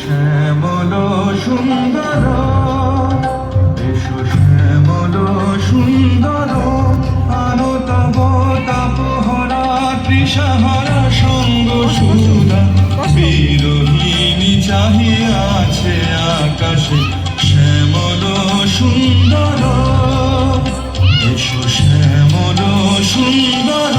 শ্যামল সুন্দর, এসো শ্যামল সুন্দর, আনো তব তাপহরা তৃষাহারা সঙ্গ সুধা, বিরোহিণী চাহিয়া আছে আকাশে শ্যামল সুন্দর, এসো শ্যামল সুন্দর।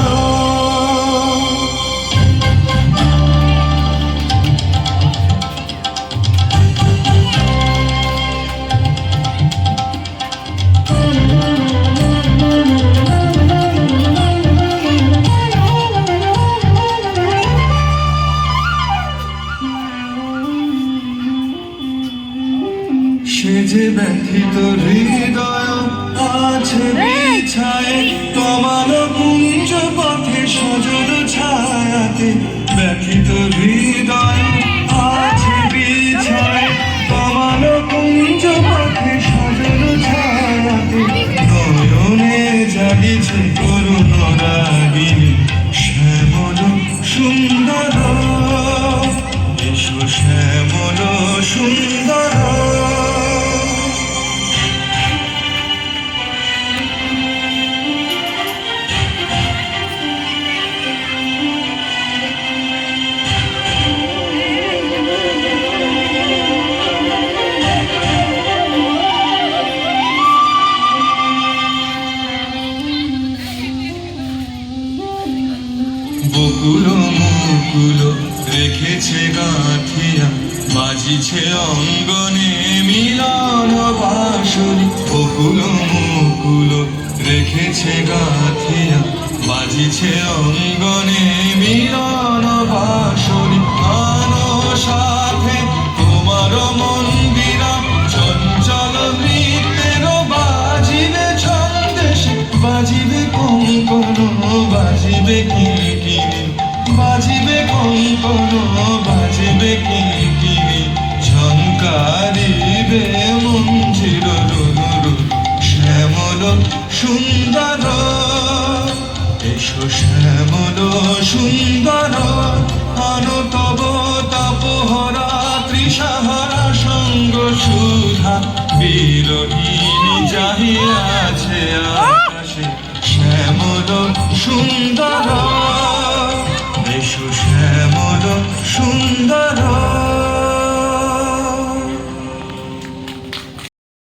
সে যে ব্যথিত হৃদয় আছে বিছায়ে, কমাল কুঞ্জ পথে সজল ছায়াতে, ব্যথিত হৃদয় আছে বিছায়ে, কমাল কুঞ্জ পথে সজল ছায়াতে, নয়নে জাগিছে করুণ রাগিনী শ্যামল সুন্দর, এসো শ্যামল সুন্দর। বকুল মুকুল রেখেছে গাঁথিয়া, বাজিছে অঙ্গনে মিলন বাঁশরি, বকুল মুকুল রেখেছে গাঁথিয়া, বাজিছে অঙ্গনে মিলন বাঁশরি, আনো সাথে তোমার মন্দিরা চঞ্চল নৃত্যের, বাজিবে ছন্দেশে, বাজিবে কঙ্কণ, বাজিবে কিঙ্কিণী, বাজিবে কঙ্কণ, বাজিবে কিঙ্কিণী, ঝঙ্কারিবে মঞ্জির রুনুরু শ্যামল সুন্দর, এসো শ্যামল সুন্দর, আনো তব তাপহরা তৃষাহারা সঙ্গ সুধা, বিরোহিণী চাহিয়া আছে আকাশে শ্যামল সুন্দর।